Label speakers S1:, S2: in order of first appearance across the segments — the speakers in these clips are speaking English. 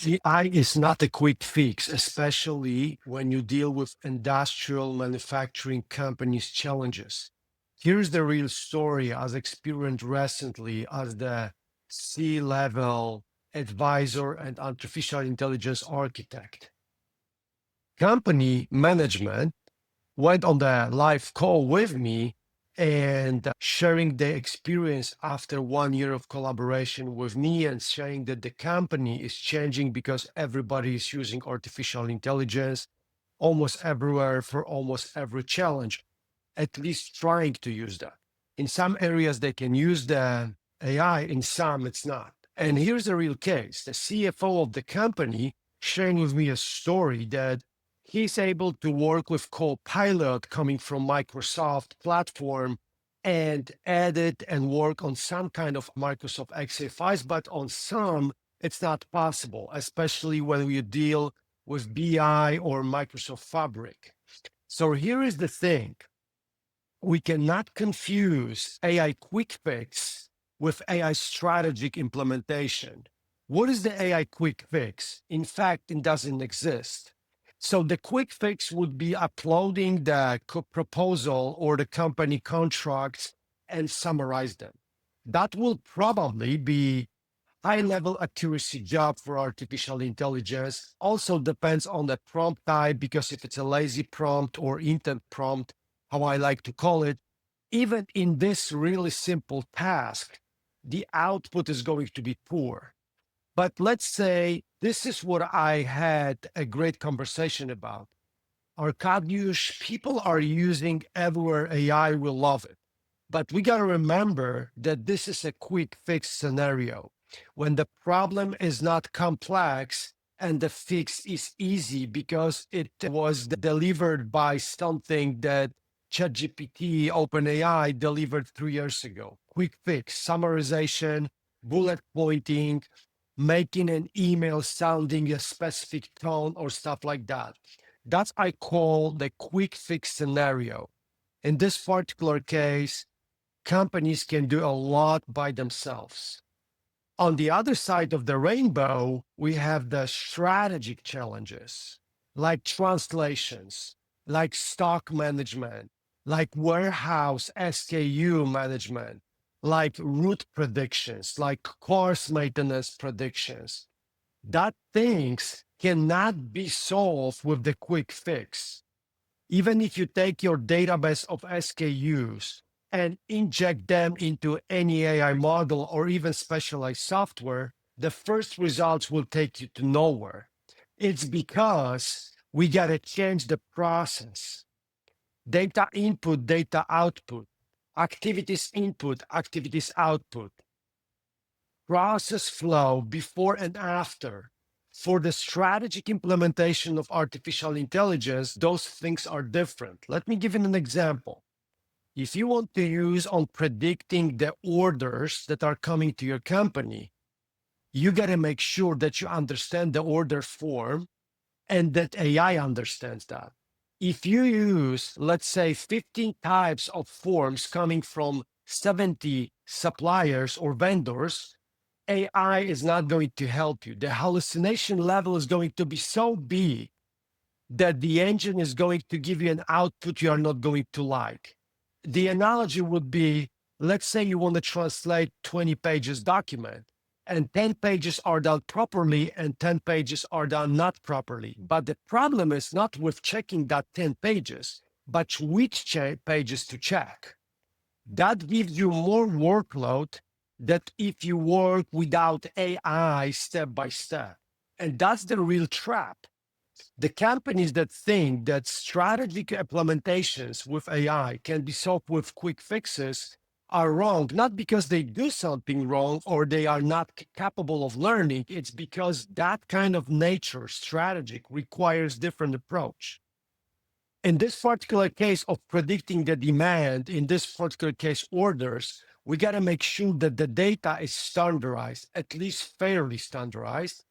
S1: AI is not a quick fix, especially when you deal with industrial manufacturing companies' challenges. Here's the real story as experienced recently as the C-level advisor and artificial intelligence architect. Company management went on the live call with me and sharing their experience after 1 year of collaboration with me and sharing that the company is changing because everybody is using artificial intelligence almost everywhere for almost every challenge, at least trying to use that. In some areas, they can use the AI, in some, it's not. And here's a real case. The CFO of the company sharing with me a story that he's able to work with Copilot coming from Microsoft platform and edit and work on some kind of Microsoft Excel files, but on some, it's not possible, especially when you deal with BI or Microsoft Fabric. So here is the thing. We cannot confuse AI quick fix with AI strategic implementation. What is the AI quick fix? In fact, it doesn't exist. So the quick fix would be uploading the proposal or the company contracts and summarize them. That will probably be high level accuracy job for artificial intelligence. Also depends on the prompt type, because if it's a lazy prompt or intent prompt, how I like to call it, even in this really simple task, the output is going to be poor. But let's say this is what I had a great conversation about. Arkadiusz, people are using everywhere AI, will love it. But we got to remember that this is a quick fix scenario. When the problem is not complex and the fix is easy because it was delivered by something that ChatGPT, OpenAI delivered 3 years ago. Quick fix, summarization, bullet pointing, making an email sounding a specific tone or stuff like that. That's I call the quick fix scenario. In this particular case, companies can do a lot by themselves. On the other side of the rainbow, we have the strategic challenges like translations, like stock management, like warehouse SKU management, like route predictions, like course maintenance predictions. That things cannot be solved with the quick fix. Even if you take your database of SKUs and inject them into any AI model or even specialized software, the first results will take you to nowhere. It's because we got to change the process. Data input, data output, activities input, activities output, process flow before and after. For the strategic implementation of artificial intelligence, those things are different. Let me give you an example. If you want to use on predicting the orders that are coming to your company, you got to make sure that you understand the order form and that AI understands that. If you use, let's say, 15 types of forms coming from 70 suppliers or vendors, AI is not going to help you. The hallucination level is going to be so big that the engine is going to give you an output you are not going to like. The analogy would be, let's say you want to translate 20 pages document and 10 pages are done properly and 10 pages are done not properly. But the problem is not with checking that 10 pages, but which pages to check. That gives you more workload than if you work without AI step by step. And that's the real trap. The companies that think that strategic implementations with AI can be solved with quick fixes are wrong, not because they do something wrong or they are not capable of learning. It's because that kind of nature, strategic, requires different approach. In this particular case of predicting the demand, in this particular case, orders, we got to make sure that the data is standardized, at least fairly standardized,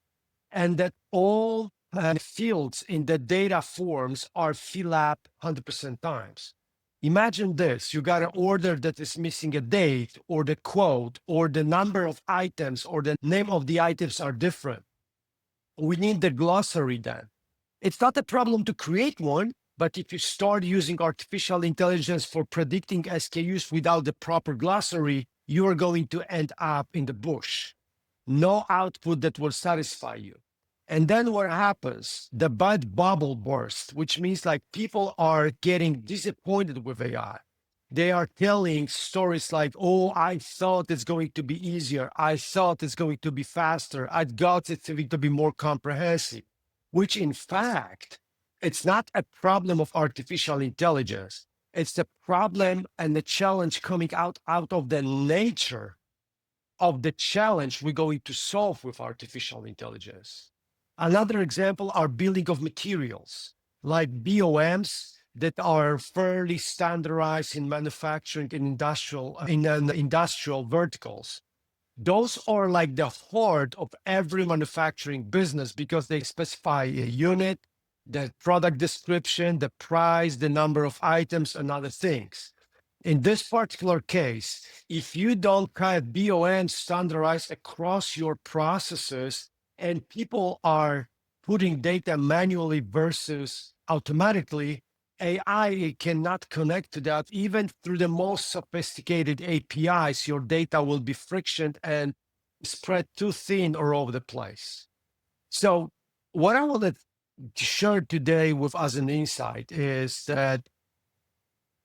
S1: and that all fields in the data forms are filled up 100% times. Imagine this, you got an order that is missing a date or the quote or the number of items or the name of the items are different. We need the glossary then. It's not a problem to create one, but if you start using artificial intelligence for predicting SKUs without the proper glossary, you are going to end up in the bush. No output that will satisfy you. And then what happens? The bad bubble burst, which means like people are getting disappointed with AI. They are telling stories like, oh, I thought it's going to be easier. I thought it's going to be faster. I thought it's going to be more comprehensive, which in fact, it's not a problem of artificial intelligence. It's the problem and the challenge coming out of the nature of the challenge we're going to solve with artificial intelligence. Another example are building of materials like BOMs that are fairly standardized in manufacturing and industrial verticals. Those are like the heart of every manufacturing business because they specify a unit, the product description, the price, the number of items, and other things. In this particular case, if you don't have BOM standardized across your processes and people are putting data manually versus automatically, AI cannot connect to that. Even through the most sophisticated APIs, your data will be friction and spread too thin all over the place. So, what I want to share today with as an insight is that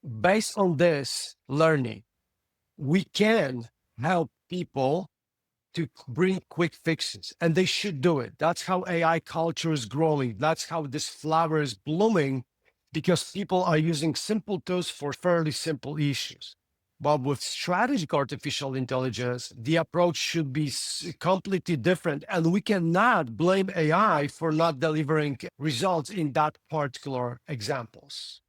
S1: based on this learning, we can help people to bring quick fixes, and they should do it. That's how AI culture is growing. That's how this flower is blooming, because people are using simple tools for fairly simple issues. But with strategic artificial intelligence, the approach should be completely different, and we cannot blame AI for not delivering results in that particular examples.